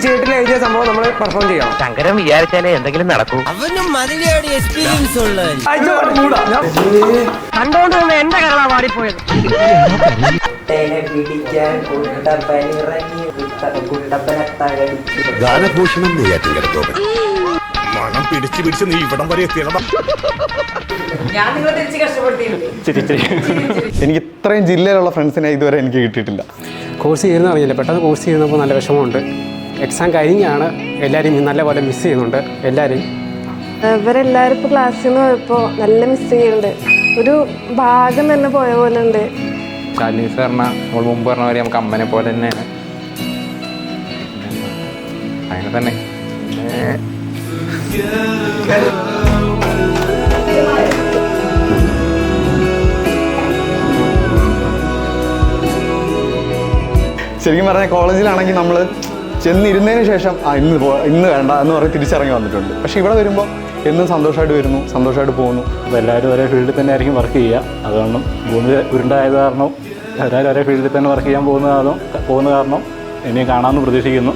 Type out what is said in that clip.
ചെയ്തിട്ടില്ല എഴുതിയ സംഭവം നമ്മൾ പെർഫോം ചെയ്യണം. ശങ്കരൻ വിചാരിച്ചാലേ എന്തെങ്കിലും നടക്കൂ. അവനും മതിലയോട് എക്സ്പീരിയൻസ് ഉള്ളത് കണ്ടോണ്ട് തന്നെ എന്റെ കരളാ വാടിപ്പോയത്. ഗാനഭൂഷണം നെയ്യാറ്റിൻകര ഗോപൻ. മണം പിടിച്ച് നീ ഇവിടം വരെ എത്തിയണം. എനിക്ക് ഇത്രയും ജില്ലയിലുള്ള ഫ്രണ്ട്സിനെ ഇതുവരെ എനിക്ക് കിട്ടിയിട്ടില്ല. കോഴ്സ് ചെയ്യുന്ന അറിയില്ല, പെട്ടെന്ന് കോഴ്സ് ചെയ്യുന്നപ്പോൾ നല്ല വിഷമമുണ്ട്. എക്സാം കഴിഞ്ഞാണ് എല്ലാവരെയും നല്ലപോലെ മിസ് ചെയ്യുന്നുണ്ട് എല്ലാവരെയും. ഇവരെല്ലാവരും ഇപ്പോൾ ക്ലാസ്സിൽ നിന്ന് പോയപ്പോൾ നല്ല മിസ്സിങ് ചെയ്യുന്നുണ്ട്. ഒരു ഭാഗം തന്നെ പോയ പോലെ ഉണ്ട്. ശാലിനി സാറിന് നമ്മൾ മുമ്പ് പറഞ്ഞ പോലെ നമുക്ക് അമ്മനെ പോലെ തന്നെയാണ്. അങ്ങനെ തന്നെ ശരിക്കും പറഞ്ഞാൽ കോളേജിലാണെങ്കിൽ നമ്മൾ ചെന്നിരുന്നതിന് ശേഷം ഇന്ന് വേണ്ട എന്ന് പറഞ്ഞ് തിരിച്ചിറങ്ങി വന്നിട്ടുണ്ട്. പക്ഷേ ഇവിടെ വരുമ്പോൾ എന്നും സന്തോഷമായിട്ട് വരുന്നു, സന്തോഷമായിട്ട് പോകുന്നു. അപ്പോൾ എല്ലാവരും ഒരേ ഫീൽഡിൽ തന്നെ ആയിരിക്കും വർക്ക് ചെയ്യുക. അതുകൊണ്ടും ഭൂമി ഉരുണ്ടായത് കാരണം എല്ലാവരും ഒരേ ഫീൽഡിൽ തന്നെ വർക്ക് ചെയ്യാൻ പോകുന്ന കാരണം ഇനിയും കാണാമെന്ന് പ്രതീക്ഷിക്കുന്നു.